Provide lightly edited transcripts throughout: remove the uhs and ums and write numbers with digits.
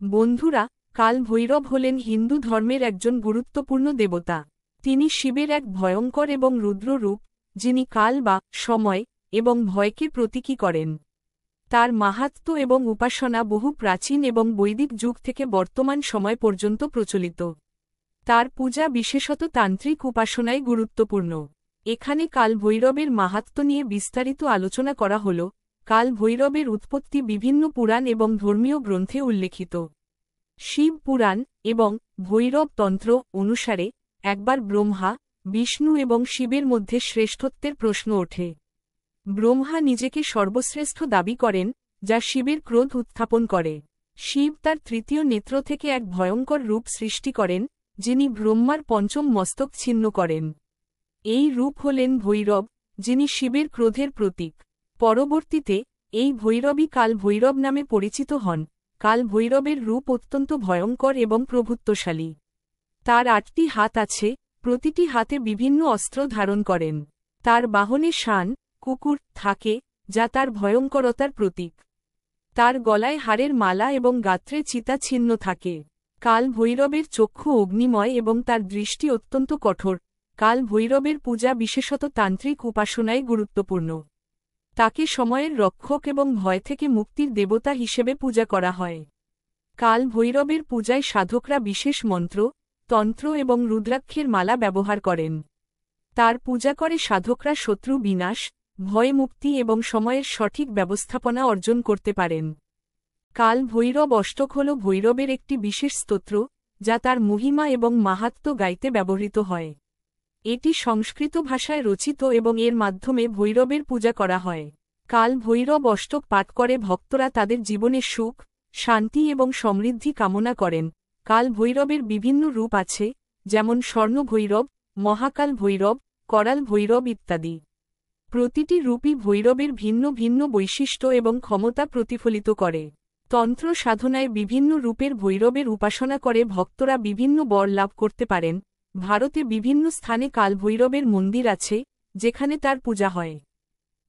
বন্ধুরা, কাল ভৈরব হলেন হিন্দু ধর্মের একজন গুরুত্বপূর্ণ দেবতা। তিনি শিবের এক ভয়ঙ্কর এবং রুদ্র রূপ, যিনি কাল বা সময় এবং ভয়কে প্রতীকী করেন। তার মাহাত্ম্য এবং উপাসনা বহু প্রাচীন এবং বৈদিক যুগ থেকে বর্তমান সময় পর্যন্ত প্রচলিত। তার পূজা বিশেষত তান্ত্রিক উপাসনায় গুরুত্বপূর্ণ। এখানে কাল ভৈরবের মাহাত্ম্য নিয়ে বিস্তারিত আলোচনা করা হল। কাল ভৈরবের উৎপত্তি বিভিন্ন পুরাণ এবং ধর্মীয় গ্রন্থে উল্লেখিত। শিব পুরাণ এবং ভৈরব তন্ত্র অনুসারে একবার ব্রহ্মা, বিষ্ণু এবং শিবের মধ্যে শ্রেষ্ঠত্বের প্রশ্ন ওঠে। ব্রহ্মা নিজেকে সর্বশ্রেষ্ঠ দাবি করেন, যা শিবের ক্রোধ উত্থাপন করে। শিব তার তৃতীয় নেত্র থেকে এক ভয়ঙ্কর রূপ সৃষ্টি করেন, যিনি ব্রহ্মার পঞ্চম মস্তক ছিন্ন করেন। এই রূপ হলেন ভৈরব, যিনি শিবের ক্রোধের প্রতীক। পরবর্তীতে এই ভৈরবই কাল ভৈরব নামে পরিচিত হন। কাল ভৈরবের রূপ অত্যন্ত ভয়ঙ্কর এবং প্রভুত্বশালী। তার 8টি হাত আছে, প্রতিটি হাতে বিভিন্ন অস্ত্র ধারণ করেন। তার বাহনে শান, কুকুর থাকে, যা তার ভয়ঙ্করতার প্রতীক। তার গলায় হাড়ের মালা এবং গাত্রে চিতা চিহ্ন থাকে। কাল ভৈরবের চক্ষু অগ্নিময় এবং তার দৃষ্টি অত্যন্ত কঠোর। কাল ভৈরবের পূজা বিশেষত তান্ত্রিক উপাসনায় গুরুত্বপূর্ণ। তাকে সময়ের রক্ষক এবং ভয় থেকে মুক্তির দেবতা হিসেবে পূজা করা হয়। কাল ভৈরবের পূজায় সাধকরা বিশেষ মন্ত্র, তন্ত্র এবং রুদ্রাক্ষের মালা ব্যবহার করেন। তার পূজা করে সাধকরা শত্রু বিনাশ, ভয় মুক্তি এবং সময়ের সঠিক ব্যবস্থাপনা অর্জন করতে পারেন। কাল ভৈরব অষ্টক হল ভৈরবের একটি বিশেষ স্তোত্র, যা তার মহিমা এবং মাহাত্ম্য গাইতে ব্যবহৃত হয়। এটি সংস্কৃত ভাষায় রচিত এবং এর মাধ্যমে ভৈরবের পূজা করা হয়। কাল ভৈরব অষ্টক পাঠ করে ভক্তরা তাদের জীবনে সুখ, শান্তি এবং সমৃদ্ধি কামনা করেন। কাল ভৈরবের বিভিন্ন রূপ আছে, যেমন স্বর্ণ ভৈরব, মহাকাল ভৈরব, করাল ভৈরব ইত্যাদি। প্রতিটি রূপই ভৈরবের ভিন্ন ভিন্ন বৈশিষ্ট্য এবং ক্ষমতা প্রতিফলিত করে। তন্ত্র সাধনায় বিভিন্ন রূপের ভৈরবের উপাসনা করে ভক্তরা বিভিন্ন বর লাভ করতে পারেন। ভারতে বিভিন্ন স্থানে কাল ভৈরবের মন্দির আছে, যেখানে তার পূজা হয়।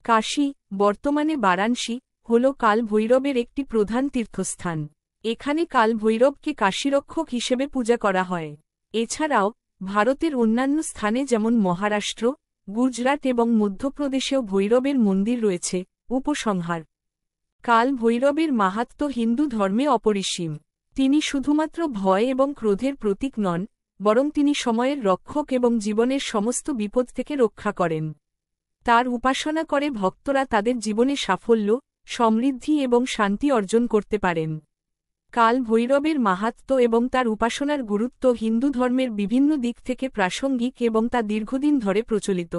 কাশী, বর্তমানে বারাণসী, হল কাল ভৈরবের একটি প্রধান তীর্থস্থান। এখানে কাল ভৈরবকে কাশীরক্ষক হিসেবে পূজা করা হয়। এছাড়াও ভারতের অন্যান্য স্থানে যেমন মহারাষ্ট্র, গুজরাট এবং মধ্যপ্রদেশেও ভৈরবের মন্দির রয়েছে। উপসংহার: কাল ভৈরবের মাহাত্ম্য হিন্দু ধর্মে অপরিসীম। তিনি শুধুমাত্র ভয় এবং ক্রোধের প্রতীক নন, বরং তিনি সময়ের রক্ষক এবং জীবনের সমস্ত বিপদ থেকে রক্ষা করেন। তার উপাসনা করে ভক্তরা তাদের জীবনে সাফল্য, সমৃদ্ধি এবং শান্তি অর্জন করতে পারেন। কাল ভৈরবের মাহাত্ম্য এবং তার উপাসনার গুরুত্ব হিন্দু ধর্মের বিভিন্ন দিক থেকে প্রাসঙ্গিক এবং তা দীর্ঘদিন ধরে প্রচলিত।